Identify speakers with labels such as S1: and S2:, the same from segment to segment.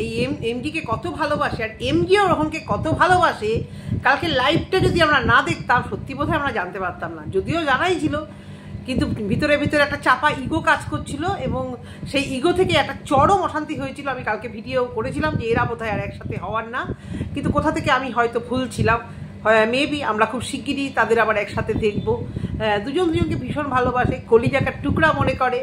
S1: এই এমজিকে কত ভালোবাসে আর এমজিও রোহনকে কত ভালোবাসে, কালকে লাইভটা যদি আমরা না দেখতাম সত্যি বোধহয় আমরা জানতে পারতাম না। যদিও জানাই ছিল, কিন্তু ভিতরে ভিতরে একটা চাপা ইগো কাজ করছিল এবং সেই ইগো থেকে একটা চরম অশান্তি হয়েছিল। আমি কালকে ভিডিও করেছিলাম যে এরা বোধহয় আর একসাথে হওয়ার না, কিন্তু কোথা থেকে আমি হয়তো ভুল ছিলাম। মেবি আমরা খুব শিগগিরই তাদের আবার একসাথে দেখব। দুজনকে ভীষণ ভালোবাসে, কলিজাকার টুকরা মনে করে,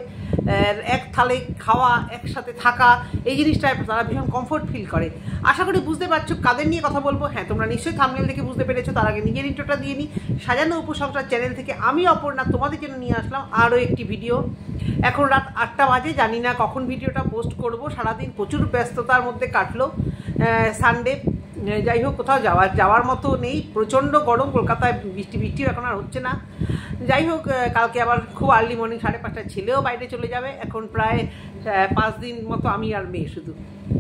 S1: এক থালে খাওয়া, একসাথে থাকা, এই জিনিসটায় তারা ভীষণ কমফোর্ট ফিল করে। আশা করি বুঝতে পারছো কাদের নিয়ে কথা বলবো। হ্যাঁ, তোমরা নিশ্চয়ই থাম্বনেল দেখে বুঝতে পেরেছো। তার আগে নিজের ইন্ট্রোটা দিয়ে নিই। সাজানো উপসংসার চ্যানেল থেকে আমি অপর্ণা তোমাদের জন্য নিয়ে আসলাম আরও একটি ভিডিও। এখন রাত 8টা বাজে, জানি না কখন ভিডিওটা পোস্ট করব। সারাদিন প্রচুর ব্যস্ততার মধ্যে কাটলো, সানডে। যাই হোক, কোথাও যাওয়ার মতো নেই, প্রচণ্ড গরম, কলকাতায় বৃষ্টিও এখন আর হচ্ছে না। যাই হোক, কালকে আবার খুব আর্লি মর্নিং 5:30টায় ছেলেও বাইরে চলে যাবে। এখন প্রায় 5 দিন মতো আমি আর মেয়ে শুধু।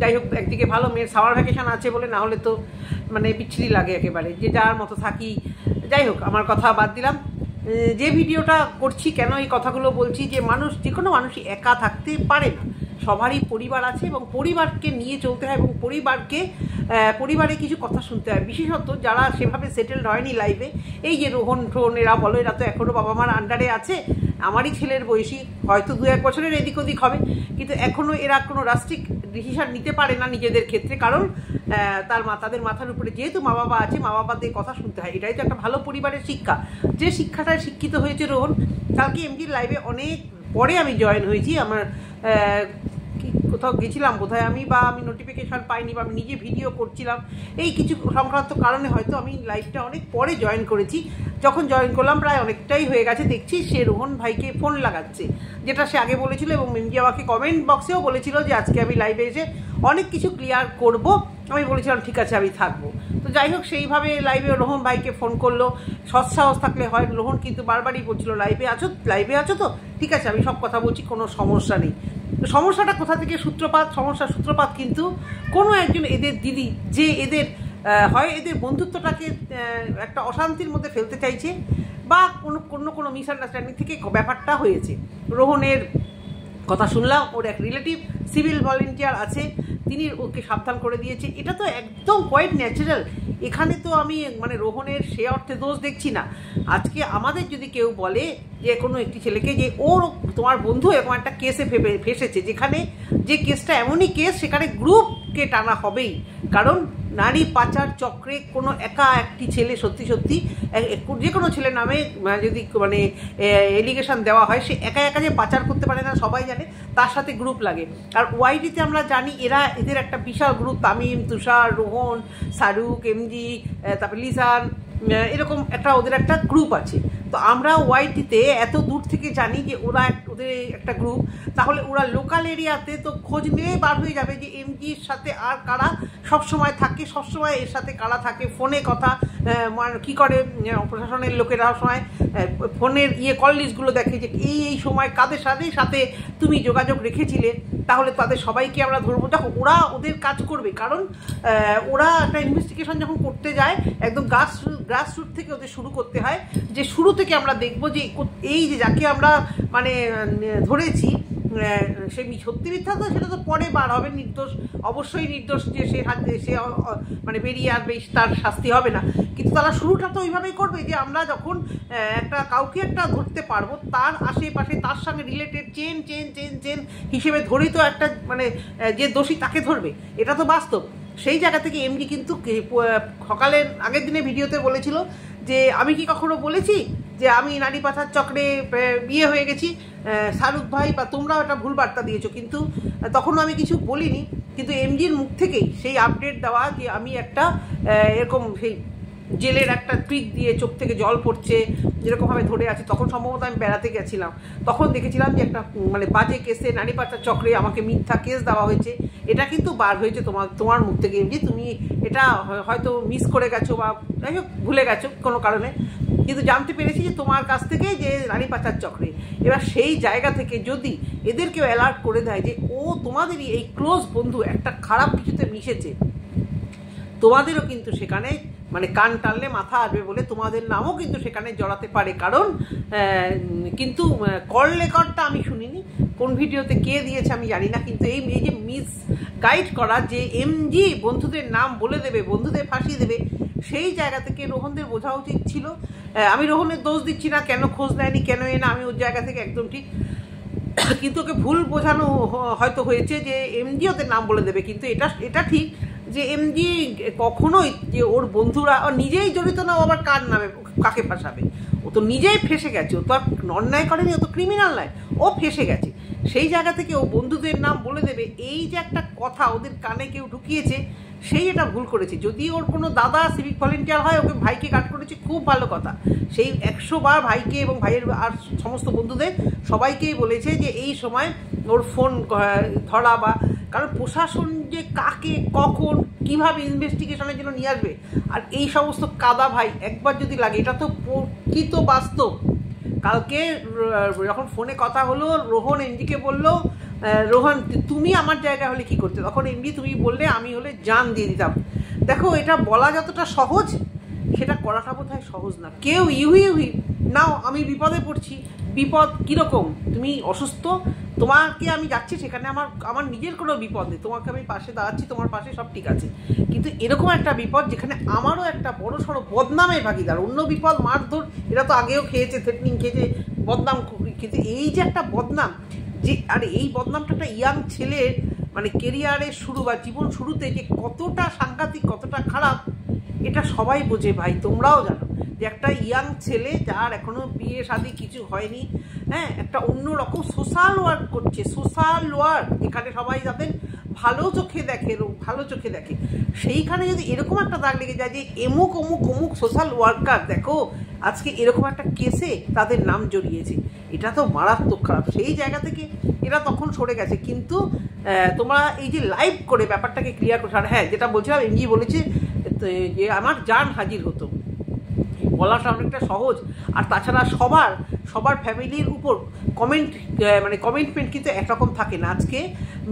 S1: যাই হোক, একদিকে ভালো, মেয়ের সামার ভ্যাকেশন আছে বলে, না হলে তো মানে বিচ্ছিরি লাগে একেবারে, যে যার মতো থাকি। যাই হোক, আমার কথা বাদ দিলাম। যে ভিডিওটা করছি, কেন এই কথাগুলো বলছি, যে মানুষ, যে কোনো মানুষই একা থাকতে পারে না, সবারই পরিবার আছে এবং পরিবারকে নিয়ে চলতে হয় এবং পরিবারে কিছু কথা শুনতে হয়। বিশেষত যারা সেভাবে সেটেলড হয়নি লাইফে, এই যে রোহন টোহন এরা বলো, এরা তো এখনও বাবা মার আন্ডারে আছে। আমারই ছেলের বয়সী, হয়তো 2-1 বছরের এদিক ওদিক হবে, কিন্তু এখনও এরা কোনো রাস্ট্রিক ডিসিশন নিতে পারে না নিজেদের ক্ষেত্রে, কারণ তাদের মাথার উপরে যেহেতু মা বাবা আছে, মা বাবাদের কথা শুনতে হয়। এটাই তো একটা ভালো পরিবারের শিক্ষা, যে শিক্ষাটায় শিক্ষিত হয়েছে রোহন। কালকে এমজির লাইভে অনেক পরে আমি জয়েন হয়েছি। আমার কোথাও গেছিলাম বোধহয় আমি, বা আমি নোটিফিকেশান পাইনি, বা আমি নিজে ভিডিও করছিলাম, এই কিছু সংক্রান্ত কারণে হয়তো আমি লাইভটা অনেক পরে জয়েন করেছি। যখন জয়েন করলাম প্রায় অনেকটাই হয়ে গেছে, দেখছি সে রোহন ভাইকে ফোন লাগাচ্ছে, যেটা সে আগে বলেছিল এবং এমজি আমাকে কমেন্ট বক্সেও বলেছিল যে আজকে আমি লাইভে এসে অনেক কিছু ক্লিয়ার করব। আমি বলেছিলাম ঠিক আছে, আমি থাকবো। তো যাই হোক, সেইভাবে লাইভে রোহন ভাইকে ফোন করলো। সৎসাহস থাকলে হয়। রোহন কিন্তু বারবারই বলছিল লাইভে আছো তো, ঠিক আছে, আমি সব কথা বলছি, কোনো সমস্যা নেই। সমস্যাটা কোথা থেকে সমস্যার সূত্রপাত কিন্তু কোনো একজন এদের দিদি, যে এদের এদের বন্ধুত্বটাকে একটা অশান্তির মধ্যে ফেলতে চাইছে, বা কোনো মিসআন্ডারস্ট্যান্ডিং থেকে ব্যাপারটা হয়েছে। রোহনের কথা শুনলাম, ওর এক রিলেটিভ সিভিল ভলেন্টিয়ার আছে, তিনি ওকে সাবধান করে দিয়েছে। এটা তো একদম কোয়াইট ন্যাচারাল। এখানে তো আমি মানে রোহনের সে অর্থে দোষ দেখছি না। আজকে আমাদের যদি কেউ বলে যে কোনো একটি ছেলেকে যে ওর তোমার বন্ধু এরকম একটা কেসে ফেসেছে, যেখানে যে কেসটা এমনই কেস, সেখানে গ্রুপকে টানা হবেই। কারণ নারী পাচার চক্রে কোনো একটি ছেলে সত্যি যে কোনো ছেলের নামে যদি মানে এলিগেশন দেওয়া হয়, সে একা যে পাচার করতে পারে না সবাই জানে, তার সাথে গ্রুপ লাগে। আর ওয়াইটিতে আমরা জানি এদের একটা বিশাল গ্রুপ, তামিম, তুষার, রোহন, শাহরুখ, এমজি, তারপরে লিসান, এরকম ওদের একটা গ্রুপ আছে। তো আমরা ওয়াইটিতে এত দূর থেকে জানি যে ওদের একটা গ্রুপ, তাহলে ওরা লোকাল এরিয়াতে তো খোঁজ নিয়ে বার হয়ে যাবে যে এমজির সাথে আর কারা সবসময় থাকে, সবসময় এর সাথে কারা থাকে, ফোনে কথা কী করে প্রশাসনের লোকেরা সময় ফোনের কল লিস্টগুলো দেখে যে এই সময় কাদের সাথে তুমি যোগাযোগ রেখেছিলে, তাহলে তাদের সবাইকে আমরা ধরবো। দেখো, ওরা ওদের কাজ করবে, কারণ ওরা একটা ইনভেস্টিগেশন যখন করতে যায়, একদম গ্রাসরুট থেকে ওদের শুরু করতে হয়, যে শুরু থেকে আমরা দেখবো যে এই যে যাকে আমরা মানে ধরেছি সে সত্যি মিথ্যা, তো সেটা তো পরে বার হবে। অবশ্যই নির্দোষ, যে সে মানে বেরিয়ে আসবে, তার শাস্তি হবে না। কিন্তু তারা শুরুটা তো ওইভাবেই করবে যে আমরা যখন কাউকে ধরতে পারবো, তার আশেপাশে তার সঙ্গে রিলেটেড চেন হিসেবে ধরেই তো একটা মানে যে দোষী তাকে ধরবে, এটা তো বাস্তব। সেই জায়গা থেকে এমডি কিন্তু সকালের আগের দিনে ভিডিওতে বলেছিল যে আমি কি কখনো বলেছি যে আমি নারী পাচার চক্রে বিয়ে হয়ে গেছি, শাহরুখ ভাই বা তোমরাও একটা ভুল বার্তা দিয়েছো, কিন্তু তখনও আমি কিছু বলিনি। কিন্তু এমজির মুখ থেকেই সেই আপডেট দেওয়া যে আমি একটা এরকম সেই জেলের একটা ট্রিক দিয়ে চোখ থেকে জল পড়ছে যেরকমভাবে ধরে আছে। তখন সম্ভবত আমি বেড়াতে গেছিলাম, তখন দেখেছিলাম যে একটা মানে বাজে কেসে নারী পাচার চক্রে আমাকে মিথ্যা কেস দেওয়া হয়েছে। এটা কিন্তু বার হয়েছে তোমার মুখ থেকে এমজি, তুমি এটা হয়তো মিস করে গেছো বা যাই হোক ভুলে গেছো কোনো কারণে, কিন্তু জানতে পেরেছি যে তোমার কাছ থেকে যে নারী পাচার চক্রে। এবার সেই জায়গা থেকে যদি এদেরকেও অ্যালার্ট করে দেয় যে ও তোমাদেরই এই ক্লোজ বন্ধু একটা খারাপ কিছুতে মিশেছে, তোমাদেরও কিন্তু সেখানে মানে কান টানলে মাথা আসবে বলে তোমাদের নামও কিন্তু সেখানে জড়াতে পারে। কারণ কিন্তু কল রেকর্ডটা আমি শুনিনি, কোন ভিডিওতে কে দিয়েছে আমি জানি না, কিন্তু এই যে মিস গাইড করা যে এমজি বন্ধুদের নাম বলে দেবে, বন্ধুদের ফাঁসিয়ে দেবে, সেই জায়গা থেকে রোহনদের বোঝা উচিত ছিল। আমি রোহনের দোষ দিচ্ছি না, কেন খোঁজ নেয়নি কেন না, আমি ওর জায়গা থেকে একদম ঠিক, কিন্তু ওকে ভুল বোঝানো হয়তো হয়েছে যে এমজি ওদের নাম বলে দেবে। কিন্তু এটা ঠিক যে এমজি কখনোই যে ওর বন্ধুরা নিজেই জড়িত না, ও আবার কার নামে কাকে ফাঁসাবে, ও তো নিজেই ফেসে গেছে, ও তো আর অন্যায় করেনি, ও তো ক্রিমিনাল নয়, ও ফেসে গেছে। সেই জায়গা থেকে ও বন্ধুদের নাম বলে দেবে, এই যে একটা কথা ওদের কানে কেউ ঢুকিয়েছে, সেই এটা ভুল করেছে। যদি ওর কোনো দাদা সিভিক ভলেন্টিয়ার হয়, ওকে ভাইকে গার্ড করেছে, খুব ভালো কথা। সেই 100 বার ভাইকে এবং ভাইয়ের আর সমস্ত বন্ধুদের সবাইকেই বলেছে যে এই সময় ওর ফোন ধরা, বা কারণ প্রশাসন যে কাকে কখন কিভাবে ইনভেস্টিগেশনের জন্য নিয়ে আসবে, আর এই সমস্ত কাদা ভাই একবার যদি লাগে, এটা তো প্রকৃত বাস্তব। কালকে যখন ফোনে কথা হলো, রোহন এমডিকে বললো, রোহন তুমি আমার জায়গায় হলে কি করতে, তখন এমডি তুমি বললে আমি হলে জান দিয়ে দিতাম। দেখো, এটা বলা যতটা সহজ, সেটা করাটা বোধ হয় সহজ না। কেউ ইউহি নাও আমি বিপদে পড়ছি, বিপদ কীরকম, তুমি অসুস্থ, তোমাকে আমি যাচ্ছি সেখানে, আমার নিজের কোনো বিপদ নেই, তোমাকে আমি পাশে দাঁড়াচ্ছি, তোমার পাশে সব ঠিক আছে, কিন্তু এরকম একটা বিপদ যেখানে আমারও একটা বড় সড়ো বদনামের ভাগিদার, অন্য বিপদ মারধর এরা তো আগেও খেয়েছে, থ্রেটনিং খেয়েছে, বদনাম, কিন্তু এই যে একটা বদনাম, যে আর এই বদনামটা একটা ইয়াং ছেলের মানে কেরিয়ারের শুরু বা জীবন শুরুতে যে কতটা সাংঘাতিক, কতটা খারাপ, এটা সবাই বোঝে ভাই, তোমরাও জানো যে একটা ইয়াং ছেলে যার এখনো বিয়ে শাদী কিছু হয়নি, হ্যাঁ, একটা অন্যরকম সোশ্যাল ওয়ার্ক করছে, সোশ্যাল ওয়ার্ক, এখানে সবাই যাদের ভালো চোখে দেখে, ভালো চোখে দেখে, সেইখানে যদি এরকম একটা দাগ লেগে যায় যে অমুক অমুক অমুক সোশ্যাল ওয়ার্কার দেখো আজকে এরকম একটা কেসে তাদের নাম জড়িয়েছে, এটা তো মারাত্মক খারাপ। সেই জায়গা থেকে এরা তখন সরে গেছে। কিন্তু তোমরা এই যে লাইভ করে ব্যাপারটাকে ক্লিয়ার করছো, আর হ্যাঁ যেটা বলছিলাম, এমজি বলেছে যে আমার জান হাজির হতো, বলাটা অনেকটা সহজ। আর তাছাড়া সবার ফ্যামিলির উপর কমেন্টমেন্ট কিন্তু একরকম থাকে না। আজকে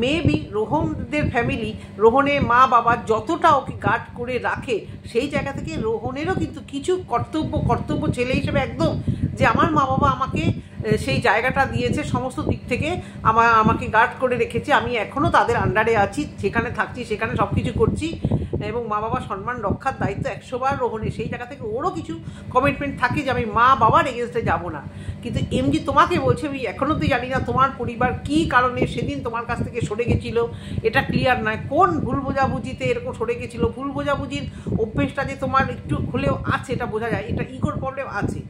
S1: মেবি রোহনদের ফ্যামিলি, রোহনের মা বাবা যতটা ওকে গার্ড করে রাখে, সেই জায়গা থেকে রোহনেরও কিন্তু কিছু কর্তব্য ছেলে হিসেবে একদম, যে আমার মা বাবা আমাকে সেই জায়গাটা দিয়েছে, সমস্ত দিক থেকে আমাকে গার্ড করে রেখেছে, আমি এখনও তাদের আন্ডারে আছি, সেখানে থাকছি, সেখানে সব কিছু করছি, এবং মা বাবার সম্মান রক্ষার দায়িত্ব 100 বার রোহনের। সেই জায়গা থেকে ওরও কিছু কমিটমেন্ট থাকে যে আমি মা বাবার এগেনস্টে যাব না। কিন্তু এমজি তোমাকে বলছে, আমি এখনও তো জানি না তোমার পরিবার কী কারণে সেদিন তোমার কাছ থেকে সরে গেছিলো, এটা ক্লিয়ার নয়, কোন ভুল বোঝাবুঝিতে এরকম সরে গেছিলো। ভুল বোঝাবুঝির অভ্যেসটা যে তোমার একটু হলেও আছে, এটা বোঝা যায়, এটা ইগোর প্রবলেম আছে।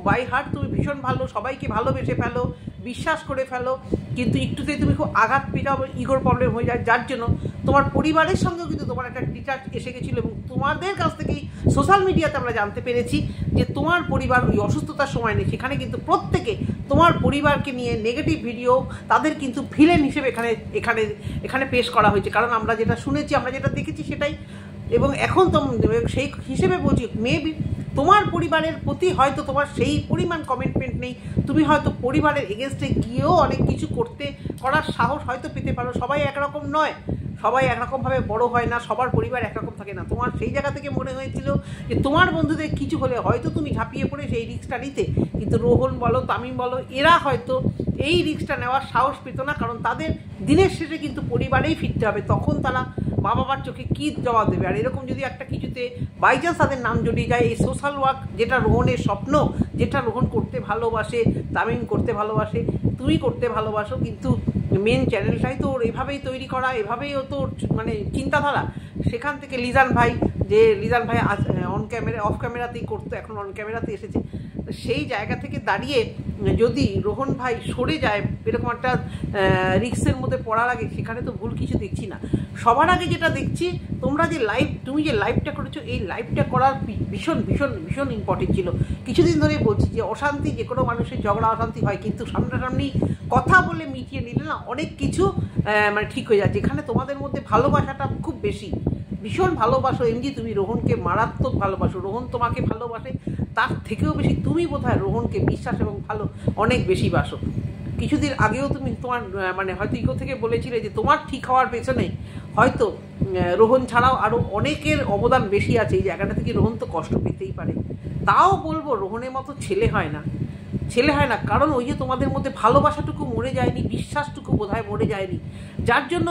S1: বাই হার্ট তুমি ভীষণ ভালো, সবাইকে ভালোবেসে ফেলো, বিশ্বাস করে ফেলো, কিন্তু একটুতেই তুমি খুব আঘাত পেটাও, ইগোর প্রবলেম হয়ে যায়, যার জন্য তোমার পরিবারের সঙ্গেও কিন্তু তোমার একটা ডিটাচ এসে গেছিলো। এবং তোমাদের কাছ থেকেই সোশ্যাল মিডিয়াতে আমরা জানতে পেরেছি যে তোমার পরিবার ওই অসুস্থতার সময় নেই, সেখানে কিন্তু প্রত্যেকে তোমার পরিবারকে নিয়ে নেগেটিভ ভিডিও, তাদের কিন্তু ভিলেন হিসেবে এখানে পেশ করা হয়েছে। কারণ আমরা যেটা শুনেছি, আমরা যেটা দেখেছি সেটাই, এবং এখন তো সেই হিসেবে বলছি, মেবি তোমার পরিবারের প্রতি হয়তো তোমার সেই পরিমাণ কমিটমেন্ট নেই, তুমি হয়তো পরিবারের এগেনস্টে গিয়েও অনেক কিছু করার সাহস হয়তো পেতে পারো। সবাই একরকম নয়, সবাই একরকমভাবে বড় হয় না, সবার পরিবার একরকম থাকে না। তোমার সেই জায়গা থেকে মনে হয়েছিল যে তোমার বন্ধুদের কিছু হলে হয়তো তুমি ঝাঁপিয়ে পড়ে সেই রিস্কটা নিতে, কিন্তু রোহন বলো, তামিম বলো, এরা হয়তো এই রিস্কটা নেওয়ার সাহস পেত না। কারণ তাদের দিনের শেষে কিন্তু পরিবারেই ফিরতে হবে, তখন তারা মা বাবার চোখে কী জবাব দেবে। আর এরকম যদি একটা কিছুতে বাইচান্স তাদের নাম জড়িয়ে যায়, এই সোশ্যাল ওয়ার্ক যেটা রোহনের স্বপ্ন, যেটা রোহন করতে ভালোবাসে, তামিম করতে ভালোবাসে, তুমি করতে ভালোবাসো, কিন্তু মেন চ্যানেলটাই তো ওর এভাবেই তৈরি করা, এভাবেই ও তোর মানে চিন্তাধারা। সেখান থেকে লিজান ভাই অফ ক্যামেরাতেই করতো, এখন অন ক্যামেরাতে এসেছে। সেই জায়গা থেকে দাঁড়িয়ে যদি রোহন ভাই সরে যায় এরকম একটা রিস্কের মধ্যে পড়ার আগে, সেখানে তো ভুল কিছু দেখছি না। সবার আগে যেটা দেখছি, তুমি যে লাইভটা করেছো, এই লাইভটা করার ভীষণ ভীষণ ভীষণ ইম্পর্টেন্ট ছিল। কিছুদিন ধরেই বলছি যে অশান্তি, যে কোনো মানুষের ঝগড়া অশান্তি হয়, কিন্তু সামনাসামনি কথা বলে মিটিয়ে নিলে না অনেক কিছু মানে ঠিক হয়ে যায়। যেখানে তোমাদের মধ্যে ভালোবাসাটা খুব বেশি, ভীষণ ভালোবাসো এমজি, তুমি রোহনকে মারাত্মক ভালোবাসো, রোহন তোমাকে ভালোবাসে, তার থেকেও বেশি তুমি বোধহয় রোহনকে বিশ্বাস এবং অনেক বেশি বাসো। কিছুদিন আগেও তুমি তোমার মানে হয়তো ইগো থেকে বলেছিলে যে তোমার ঠিক হওয়ার পেছনে হয়তো রোহন ছাড়াও আরও অনেকের অবদান বেশি আছে এই জায়গাটা থেকে। রোহন তো কষ্ট পেতেই পারে, তাও বলবো রোহনের মতো ছেলে হয় না, ছেলে হয় না। কারণ ওই যে তোমাদের মধ্যে ভালোবাসাটুকু মরে যায়নি, বিশ্বাসটুকু বোধহয় মরে যায়নি, যার জন্য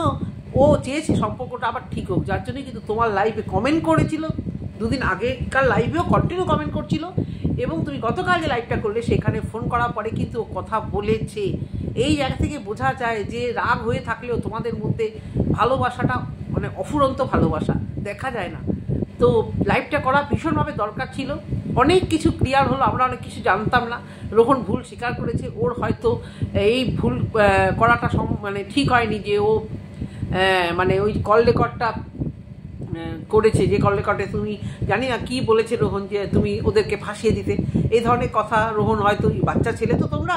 S1: ও চেয়েছে সম্পর্কটা আবার ঠিক হোক। যার জন্যই কিন্তু তোমার লাইভে কমেন্ট করেছিল, দুদিন আগেকার লাইভেও কন্টিনিউ কমেন্ট করছিল, এবং তুমি গতকাল যে লাইভটা করলে সেখানে ফোন করার পরে কিন্তু ও কথা বলেছে। এই জায়গা থেকে বোঝা যায় যে রাগ হয়ে থাকলেও তোমাদের মধ্যে ভালোবাসাটা মানে অফুরন্ত ভালোবাসা দেখা যায় না। তো লাইভটা করা ভীষণভাবে দরকার ছিল, অনেক কিছু ক্লিয়ার হলো, আমরা অনেক কিছু জানতাম না। রোহন ভুল স্বীকার করেছে, ওর হয়তো এই ভুল করাটা মানে ঠিক হয়নি যে ও মানে ওই কল রেকর্ডটা করেছে, যে কল রেকর্ডে তুমি জানি না কী বলেছে রোহন, যে তুমি ওদেরকে ফাঁসিয়ে দিতে, এই ধরনের কথা। রোহন হয়তো বাচ্চা ছেলে তো তোমরা,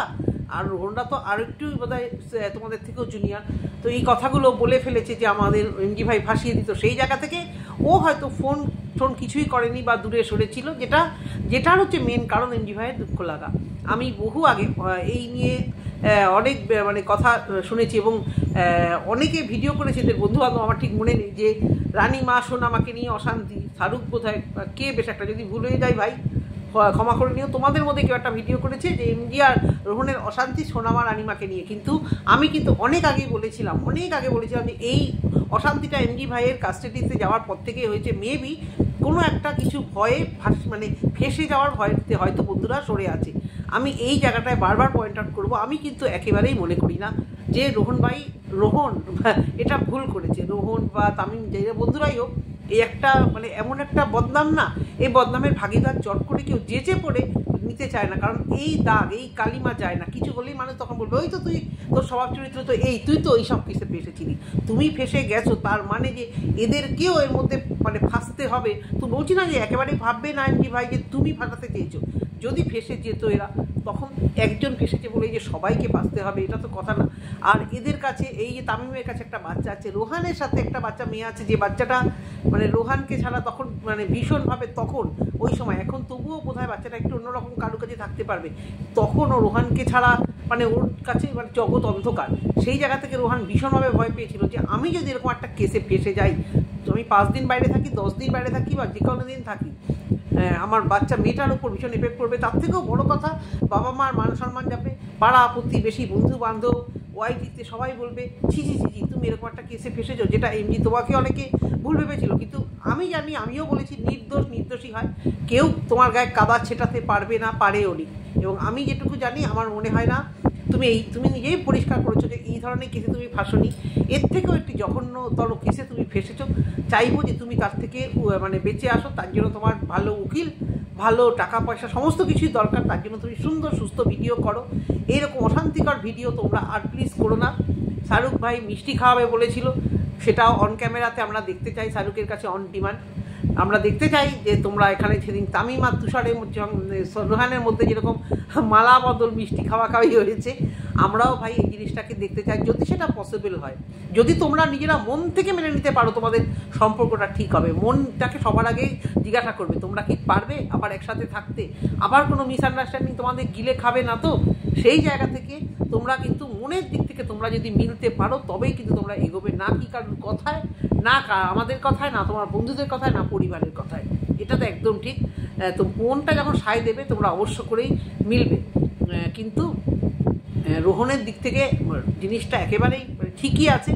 S1: আর রোহনরা তো আর একটু বোধহয় তোমাদের থেকেও জুনিয়র, তো এই কথাগুলো বলে ফেলেছে যে আমাদের এমজি ভাই ফাঁসিয়ে দিত। সেই জায়গা থেকে ও হয়তো ফোন কিছুই করেনি বা দূরে সরেছিল, যেটার হচ্ছে মেন কারণ এমজি ভাইয়ের দুঃখ লাগা। আমি বহু আগে এই নিয়ে অনেক মানে কথা শুনেছি, এবং অনেকে ভিডিও করেছে এদের বন্ধুবান্ধব, আমার ঠিক মনে নেই, যে রানী মা সোনামাকে নিয়ে অশান্তি, শাহরুখ বোধহয় কে বেশ একটা, যদি ভুল হয়ে যায় ভাই ক্ষমা করে নিও, তোমাদের মধ্যে কেউ একটা ভিডিও করেছে যে এমজি আর রোহনের অশান্তি সোনামা রানীমাকে নিয়ে। কিন্তু আমি কিন্তু অনেক আগে বলেছিলাম যে এই অশান্তিটা এমজি ভাইয়ের কাস্টাডিতে যাওয়ার পর থেকে হয়েছে। মেবি কোনো একটা কিছু ভয়ে মানে ফেসে যাওয়ার ভয়তে হয়তো বন্ধুরা সরে আছে। আমি এই জায়গাটায় বারবার পয়েন্ট আউট করবো, আমি কিন্তু একেবারেই মনে করি না যে রোহন এটা ভুল করেছে। রোহন বা তামিম যে বন্ধুরাই হোক, এই একটা মানে এমন একটা বদনাম না, এই বদনামের ভাগিদার চট করে কেউ যেচে পড়ে নিতে চায় না। কারণ এই দাগ, এই কালিমা যায় না, কিছু হলেই মানুষ তখন বলবে ওই তো তুই, তোর স্বভাব চরিত্র তো এই, তুই তো এইসব কিছু ফেসেছিলি, তুমি ফেসে গেছো, তার মানে যে এদেরকেও এর মধ্যে মানে ফাঁসতে হবে। তো বলছি না যে একেবারে ভাববে না এমজি ভাই যে তুমি ফাঁসাতে চেয়েছো, যদি ফেসে যেত এরা, তখন একজন ফেসেছে বলে যে সবাইকে বাঁচতে হবে, এটা তো কথা না। আর এদের কাছে এই যে তামিমের কাছে একটা বাচ্চা আছে, রোহানের সাথে একটা বাচ্চা মেয়ে আছে, যে বাচ্চাটা মানে রোহানকে ছাড়া তখন মানে ভীষণভাবে তখন ওই সময়, এখন তবুও বোধহয় বাচ্চাটা একটু অন্যরকম কারো কাছে থাকতে পারবে, তখন ও রোহানকে ছাড়া মানে ওর কাছে মানে জগৎ অন্ধকার। সেই জায়গা থেকে রোহান ভীষণভাবে ভয় পেয়েছিল যে আমি যদি এরকম একটা কেসে ফেসে যাই, আমি 5 দিন বাইরে থাকি, 10 দিন বাইরে থাকি, বা যে কোনো দিন থাকি, আমার বাচ্চা মেয়েটার উপর ভীষণ এফেক্ট করবে। তার থেকেও বড় কথা, বাবা মার মান সম্মান যাবে, পাড়া প্রতিবেশী বন্ধু বান্ধব ওয়াইটিতে সবাই বলবে ছি ছি ছি তুমি এরকম একটা কেসে ফেসেছো, যেটা এমনি তোমাকে অনেকে ভুল ভেবেছিল। কিন্তু আমি জানি, আমিও বলেছি নির্দোষী হয়, কেউ তোমার গায়ে কাদা ছেটাতে পারবে না, পারেও নি। এবং আমি যেটুকু জানি, আমার মনে হয় না তুমি নিজেই পরিষ্কার করেছো যে এই ধরনের কেসে তুমি ফাঁসোনি, এর থেকেও একটি জঘন্যতর কেসে তুমি ফেসেছো। চাইবো যে তুমি তার থেকে মানে বেঁচে আসো, তার জন্য তোমার ভালো উকিল, ভালো টাকা পয়সা সমস্ত কিছুই দরকার, তার জন্য তুমি সুন্দর সুস্থ ভিডিও করো। এইরকম অশান্তিকর ভিডিও তোমরা আর প্লিজ করো না। শাহরুখ ভাই মিষ্টি খাওয়াবে বলেছিল, সেটাও অন ক্যামেরাতে আমরা দেখতে চাই, শাহরুখের কাছে অন ডিমান্ড। আমরা দেখতে চাই যে তোমরা এখানে সেদিন তামিম আর তুষারের রোহানের মধ্যে যেরকম মালা বদল মিষ্টি খাওয়াই হয়েছে, আমরাও ভাই এই জিনিসটাকে দেখতে চাই, যদি সেটা পসিবল হয়, যদি তোমরা নিজেরা মন থেকে মেনে নিতে পারো তোমাদের সম্পর্কটা ঠিক হবে। মনটাকে সবার আগে জিজ্ঞাসা করবে তোমরা কি পারবে আবার একসাথে থাকতে, আবার কোনো মিসআন্ডারস্ট্যান্ডিং তোমাদের গিলে খাবে না তো। সেই জায়গা থেকে তোমরা কিন্তু মনের দিক থেকে তোমরা যদি মিলতে পারো, তবেই কিন্তু তোমরা এগোবে, না কি কারোর কথায়, না আমাদের কথায়, না তোমার বন্ধুদের কথায়, না পরিবারের কথায়। এটা তো একদম ঠিক। তো মনটা যখন সায় দেবে তোমরা অবশ্য করেই মিলবে। কিন্তু রোহনের দিক থেকে জিনিসটা একেবারেই ঠিকই আছে।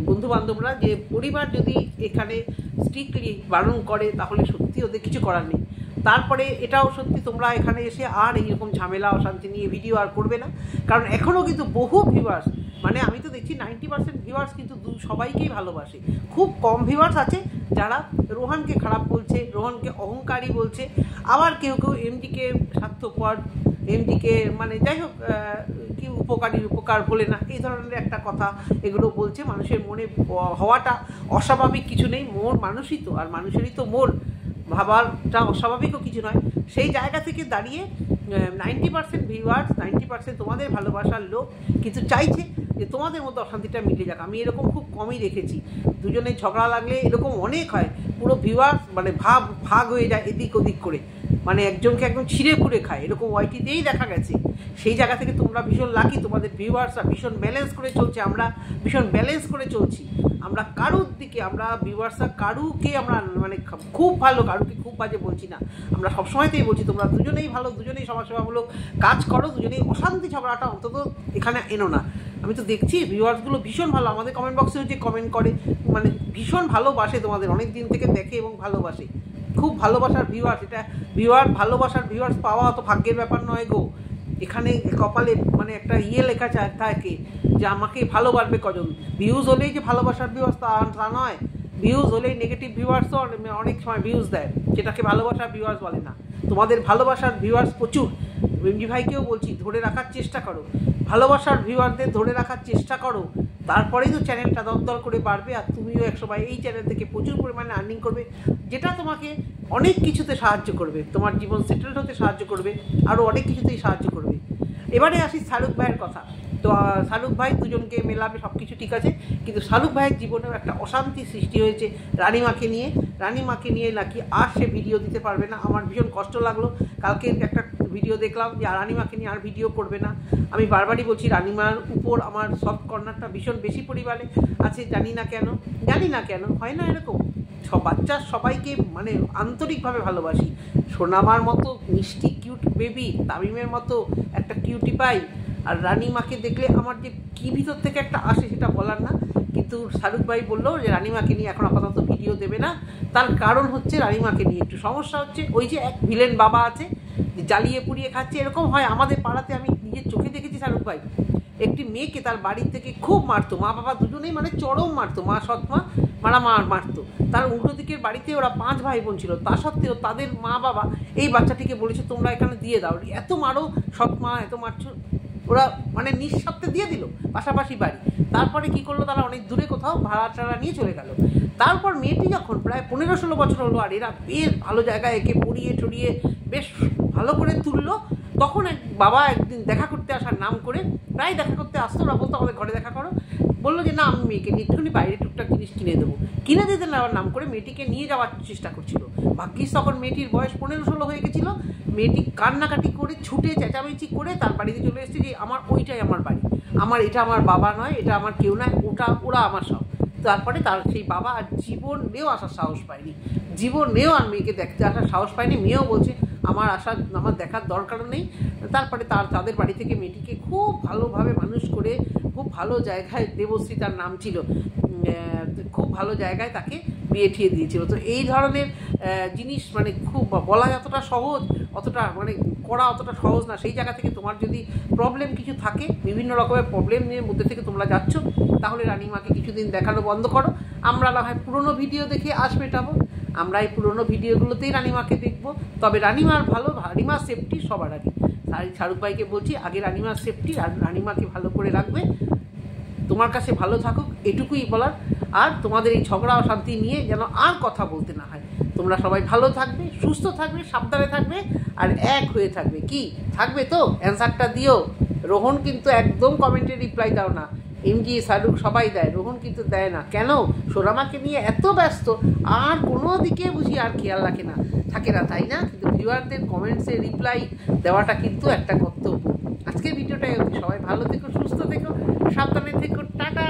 S1: বন্ধুবান্ধবরা যে পরিবার যদি এখানে স্ট্রিক্টলি বারণ করে, তাহলে সত্যি ওদের কিছু করার নেই। তারপরে এটাও সত্যি, তোমরা এখানে এসে আর এইরকম ঝামেলা অশান্তি নিয়ে ভিডিও আর করবে না, কারণ এখনও কিন্তু বহু ভিউয়ার্স, মানে আমি তো দেখছি 90% ভিউয়ার্স কিন্তু সবাইকেই ভালোবাসে। খুব কম ভিউয়ার্স আছে যারা রোহানকে খারাপ বলছে, রোহানকে অহংকারী বলছে, আবার কেউ এমডিকে স্বার্থপর, এমডিকে মানে যাই হোক কি উপকার বলে না, এই ধরনের একটা কথা এগুলো বলছে। মানুষের মনে হওয়াটা অস্বাভাবিক কিছু নেই, মানুষই তো, আর মানুষেরই তো মন, ভাবাটা অস্বাভাবিকও কিছু নয়। সেই জায়গা থেকে দাঁড়িয়ে 90% ভিউয়ার্স, 90% তোমাদের ভালোবাসার লোক কিন্তু চাইছে যে তোমাদের মধ্যে অশান্তিটা মিটে যাক। আমি এরকম খুব কমই দেখেছি, দুজনে ঝগড়া লাগলে এরকম অনেক হয়, পুরো ভিউয়ার্স মানে ভাগ হয়ে যায় এদিক ওদিক করে, মানে একজনকে একদম ছিঁড়ে পুড়ে খায়, এরকম ওয়াইটিতেই দেখা গেছে। সেই জায়গা থেকে তোমরা ভীষণ লাকি, তোমাদের ভিউয়ার্সরা ভীষণ ব্যালেন্স করে চলছে, আমরা ভীষণ ব্যালেন্স করে চলছি। আমরা কারোর দিকে আমরা ভিউয়ার্সরা কারুকে আমরা মানে খুব ভালো কারুকে খুব বাজে বলছি না, আমরা সবসময়তেই বলছি তোমরা দুজনেই ভালো, দুজনেই সমাজসেবামূলক কাজ করো, দুজনেই অশান্তি ঝগড়াটা অন্তত এখানে এনো না। আমি তো দেখছি ভিউয়ার্সগুলো ভীষণ ভালো, আমাদের কমেন্ট বক্সেও যে কমেন্ট করে মানে ভীষণ ভালোবাসে তোমাদের, অনেক দিন থেকে দেখে এবং ভালোবাসে, খুব ভালোবাসার ভিউয়ার্স। এটা ভালোবাসার ভিউয়ার্স পাওয়া অত ভাগ্যের ব্যাপার নয় গো। এখানে কপালে মানে একটা লেখা থাকে যে আমাকে ভালোবাসবে কজন, ভিউজ হলেই যে ভালোবাসার ভিউয়ার্স তা নয়, ভিউজ হলেই নেগেটিভ ভিউয়ার্স তো অনেক সময় ভিউজ দেয়, যেটাকে ভালোবাসার ভিউয়ার্স বলে না। তোমাদের ভালোবাসার ভিউয়ার্স প্রচুর, এমজি ভাইকেও বলছি ধরে রাখার চেষ্টা করো, ভালোবাসার ভিউয়ারদের ধরে রাখার চেষ্টা করো, তারপরেই তো চ্যানেলটা দরদর করে বাড়বে, আর তুমিও একসময় এই চ্যানেল থেকে প্রচুর পরিমাণে আর্নিং করবে, যেটা তোমাকে অনেক কিছুতে সাহায্য করবে, তোমার জীবন সেটেলড হতে সাহায্য করবে, আরও অনেক কিছুতেই সাহায্য করবে। এবারে আসি শাহরুখ ভাইয়ের কথা। তো শাহরুখ ভাই দুজনকে মেলাবে, সব কিছু ঠিক আছে, কিন্তু শাহরুখ ভাইয়ের জীবনেও একটা অশান্তি সৃষ্টি হয়েছে রানিমাকে নিয়ে নাকি আর সে ভিডিও দিতে পারবে না। আমার ভীষণ কষ্ট লাগলো, কালকে একটা ভিডিও দেখলাম যে রানিমাকে নিয়ে আর ভিডিও করবে না। আমি বারবারই বলছি রানিমার উপর আমার সফট কর্নারটা ভীষণ বেশি পরিমাণে আছে, জানি না কেন হয় না এরকম। সব বাচ্চা সবাইকে মানে আন্তরিকভাবে ভালোবাসি, সোনামার মতো মিষ্টি কিউট বেবি, তামিমের মতো একটা কিউটি পাই, আর রানিমাকে দেখলে আমার যে কী ভিতর থেকে একটা আসে সেটা বলার না। কিন্তু শাহরুখ ভাই বললো যে রানিমাকে নিয়ে এখন আপাতত ভিডিও দেবে না, তার কারণ হচ্ছে রানিমাকে নিয়ে একটু সমস্যা হচ্ছে। ওই যে এক ভিলেন বাবা আছে জ্বালিয়ে পুড়িয়ে খাচ্ছে, এরকম হয় আমাদের পাড়াতে, আমি নিজের চোখে দেখেছি। শাহরুখ ভাই একটি মেয়েকে তার বাড়ির থেকে খুব মারতো, মা বাবা দুজনেই মানে চরম মারতো, মা সৎমা মারতো। তার উল্টো দিকের বাড়িতে ওরা 5 ভাই বোন ছিল, তা সত্ত্বেও তাদের মা বাবা এই বাচ্চাটিকে বলেছে তোমরা এখানে দিয়ে দাও, এত মারো সৎমা, এত মারছো, ওরা মানে নিঃস্বার্থে দিয়ে দিল পাশাপাশি বাড়ি। তারপরে কি করলো, তারা অনেক দূরে কোথাও ভাড়া নিয়ে চলে গেল। তারপর মেয়েটি যখন প্রায় 15-16 বছর হলো, আর এরা বেশ ভালো জায়গায় একে পড়িয়ে টড়িয়ে বেশ ভালো করে তুললো, তখন এক বাবা একদিন দেখা করতে আসার নাম করে, প্রায় দেখা করতে আসতো, ওরা বলতো আমাদের ঘরে দেখা করো, বললো যে না আমি মেয়েকে নিয়ে একটুখানি বাইরে টুকটাক জিনিস কিনে দেবো, কিনে দিতে নেওয়ার নাম করে মেয়েটিকে নিয়ে যাওয়ার চেষ্টা করছিল। ভাগ্যিস তখন মেয়েটির বয়স 15-16 হয়ে গেছিলো। মেয়েটি কান্নাকাটি করে ছুটে চেঁচামেচি করে তার বাড়িতে চলে এসেছে যে ওইটাই আমার বাড়ি, এটা আমার বাবা নয়, এটা আমার কেউ নয়, ওরা আমার সব। তারপরে তার সেই বাবা আর জীবনেও আসার সাহস পায়নি, জীবনেও আর মেয়েকে দেখতে আসার সাহস পায়নি। মেয়েও বলছে আমার দেখার দরকার নেই। তারপরে তাদের বাড়ি থেকে মেয়েটিকে খুব ভালোভাবে মানুষ করে খুব ভালো জায়গায়, দেবশ্রী তার নাম ছিল, খুব ভালো জায়গায় তাকে বিয়ে ঠিয়ে দিয়েছিল। তো এই ধরনের জিনিস মানে খুব বলা যতটা সহজ, অতটা মানে করা অতটা সহজ না। সেই জায়গা থেকে তোমার যদি প্রবলেম কিছু থাকে, বিভিন্ন রকমের প্রবলেমের মধ্যে থেকে তোমরা যাচ্ছ, তাহলে রানিমাকে কিছুদিন দেখানো বন্ধ করো। আমরা না হয় পুরোনো ভিডিও দেখে মেটাবো, আমরা এই পুরোনো ভিডিওগুলোতেই রানিমাকে দেখবো। তবে রানিমার সেফটি সবার আগে। শাহরুখ ভাইকে বলছি আগে রানিমার সেফটি, আর রানিমাকে ভালো করে রাখবে, তোমার কাছে ভালো থাকুক, এটুকুই বলার। আর তোমাদের এই ঝগড়া অশান্তি নিয়ে যেন আর কথা বলতে না হয়। তোমরা সবাই ভালো থাকবে, সুস্থ থাকবে, সাবধানে থাকবে, আর এক হয়ে থাকবে। কি থাকবে তো অ্যান্সারটা দিও। রোহন কিন্তু একদম কমেন্টে রিপ্লাই দাও না, এমজি শাহরুখ সবাই দেয়, রোহন কিন্তু দেয় না। কেন? সোনামাকে নিয়ে এত ব্যস্ত, আর কোনো দিকে বুঝি আর খেয়াল থাকে না, তাই না? কিন্তু ভিউয়ারদের কমেন্টসে রিপ্লাই দেওয়াটা কিন্তু একটা কর্তব্য। আজকের ভিডিওটাই সবাই ভালো থেকো, সুস্থ থেকো, সাবধানে থেকো, টাটা।